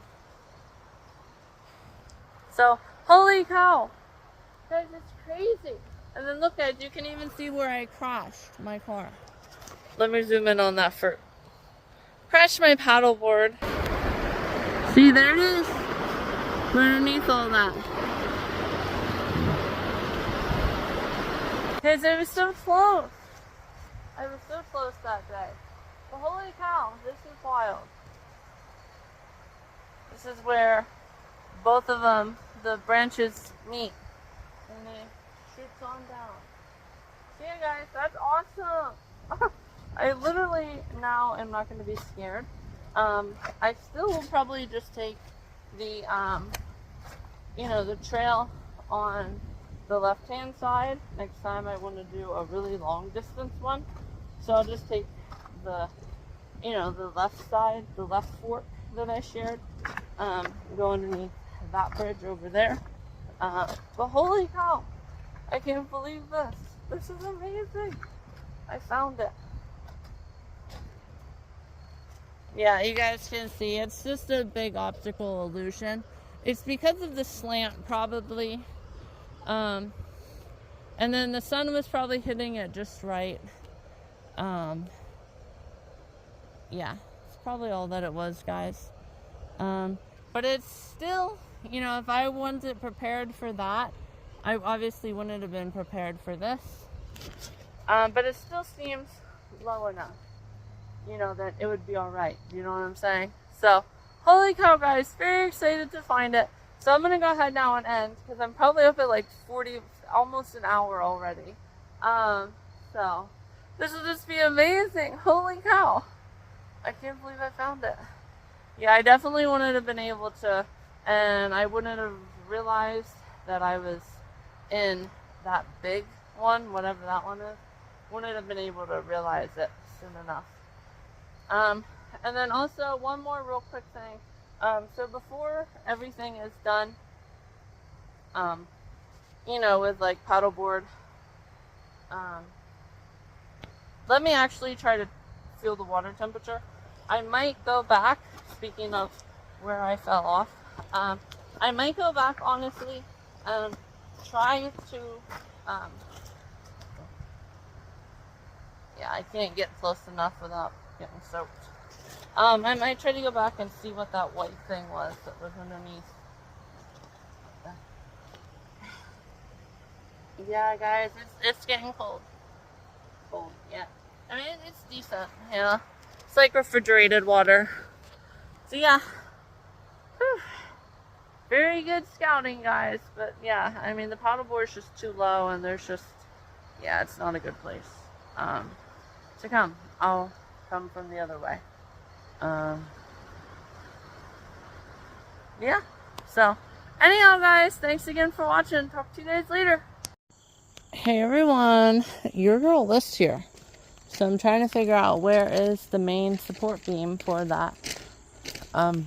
[SPEAKER 1] So, holy cow, guys, it's crazy. And then look, guys, you can even see where I crashed my car. Let me zoom in on that first. Crashed my paddleboard. See, there it is. Underneath all that. Because it was so close. I was so close that day. But holy cow, this is wild. This is where both of them, the branches meet. And it shoots on down. See ya guys, that's awesome. I literally now am not going to be scared. I still will probably just take the, the trail on the left-hand side. Next time I want to do a really long distance one. So I'll just take the, the left side, the left fork that I shared, go underneath that bridge over there. But holy cow, I can't believe this. This is amazing. I found it. Yeah, you guys can see it's just a big optical illusion. It's because of the slant probably. And then the sun was probably hitting it just right. Yeah, it's probably all that it was, guys. But it's still, if I wasn't prepared for that, I obviously wouldn't have been prepared for this. But it still seems low enough, that it would be alright. You know what I'm saying? So, holy cow, guys, very excited to find it. So I'm going to go ahead now and end, because I'm probably up at like 40, almost an hour already. So, this will just be amazing. Holy cow. I can't believe I found it. Yeah, I definitely wouldn't have been able to, and I wouldn't have realized that I was in that big one, whatever that one is. Wouldn't have been able to realize it soon enough. And then also one more real quick thing. So before everything is done, with like paddleboard, let me actually try to feel the water temperature. I might go back, speaking of where I fell off, I might go back honestly and try to, yeah, I can't get close enough without getting soaked. I might try to go back and see what that white thing was that was underneath. Yeah, guys, it's getting cold. Yeah. I mean, it's decent, yeah. It's like refrigerated water. So, yeah. Whew. Very good scouting, guys. But, yeah, I mean, the paddleboard is just too low, and there's just, yeah, it's not a good place to come. I'll come from the other way. Yeah. So, anyhow, guys, thanks again for watching. Talk to you guys later. Hey everyone, your girl Liz here. So I'm trying to figure out where is the main support beam for that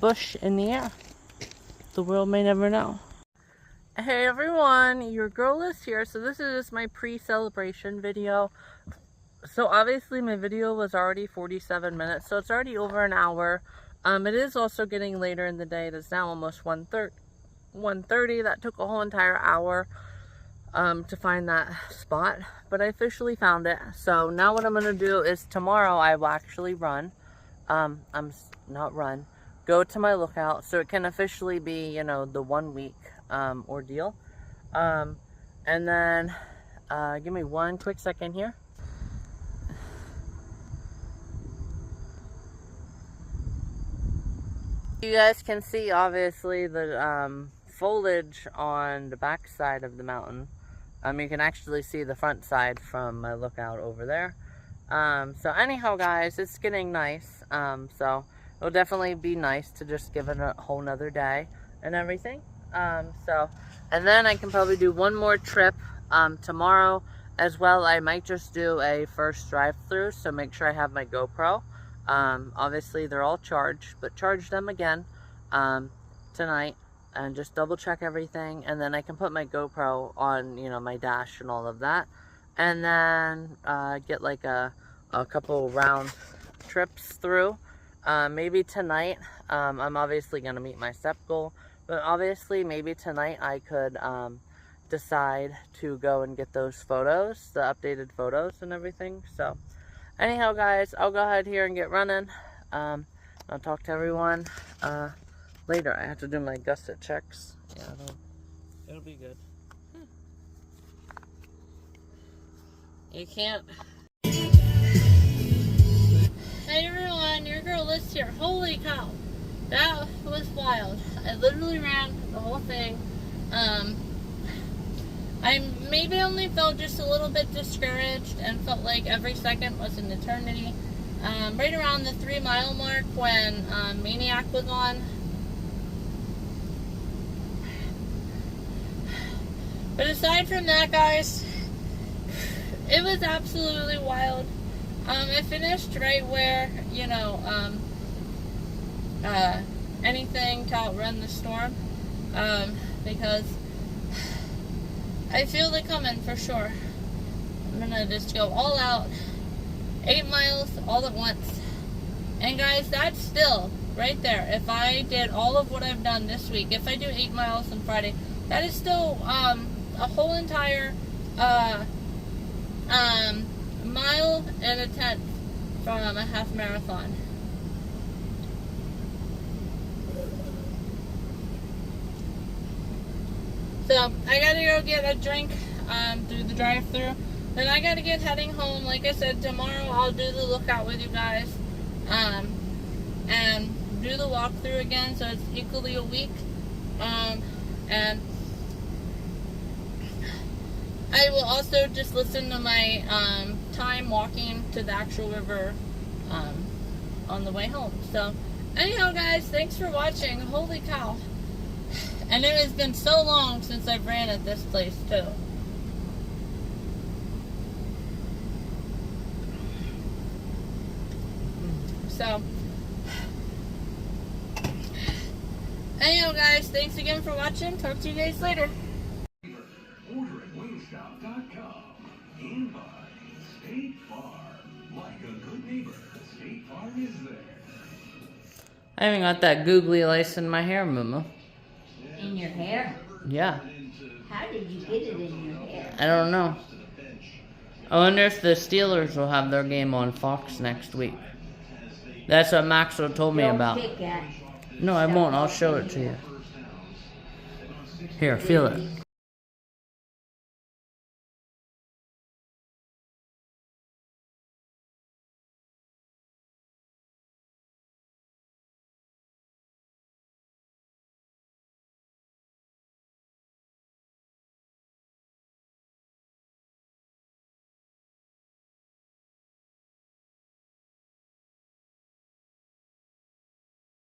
[SPEAKER 1] bush in the air. The world may never know. Hey everyone, your girl Liz here. So this is just my pre-celebration video. So obviously my video was already 47 minutes, so it's already over an hour. It is also getting later in the day. It is now almost 1:30. That took a whole entire hour to find that spot, but I officially found it. So now what I'm gonna do is tomorrow I will actually run, go to my lookout, so it can officially be, the 1 week ordeal. And then give me one quick second here. You guys can see obviously the foliage on the back side of the mountain. You can actually see the front side from my lookout over there. So anyhow, guys, it's getting nice. So it'll definitely be nice to just give it a whole nother day and everything. And then I can probably do one more trip tomorrow as well. I might just do a first drive-through, so make sure I have my GoPro. Obviously they're all charged, but charge them again tonight. And just double check everything, and then I can put my GoPro on, my dash and all of that, and then get like a couple round trips through. Maybe tonight, I'm obviously going to meet my step goal, but obviously maybe tonight I could decide to go and get those photos, the updated photos and everything. So anyhow, guys, I'll go ahead here and get running. I'll talk to everyone later. I have to do my gusset checks. Yeah, it'll be good. You can't holy cow. That was wild. I literally ran the whole thing. I maybe only felt just a little bit discouraged and felt like every second was an eternity. Right around the 3-mile mark when Maniac was on. But aside from that, guys, it was absolutely wild. I finished right where, you know, anything to outrun the storm, because I feel it coming for sure. I'm gonna just go all out, 8 miles all at once. And guys, that's still right there. If I did all of what I've done this week, if I do 8 miles on Friday, that is still a whole entire mile and a tenth from a half marathon. So I gotta go get a drink through the drive-thru. Then I gotta get heading home. Like I said, tomorrow I'll do the lookout with you guys, and do the walkthrough again, so it's equally a week. And I will also just listen to my time walking to the actual river on the way home. So anyhow, guys, thanks for watching. Holy cow. And it has been so long since I've ran at this place, too. So, anyhow, guys, thanks again for watching. Talk to you guys later.
[SPEAKER 3] Order at wingstop.com. And by State Farm. Like a good neighbor, State Farm is there.
[SPEAKER 1] I haven't got that googly lice in my hair, Moo.
[SPEAKER 2] In your hair?
[SPEAKER 1] Yeah.
[SPEAKER 2] How did you get it in your hair?
[SPEAKER 1] I don't know. I wonder if the Steelers will have their game on Fox next week. That's what Maxwell told me about.
[SPEAKER 2] Pick at
[SPEAKER 1] No, I won't. I'll show it to you. Here, feel it.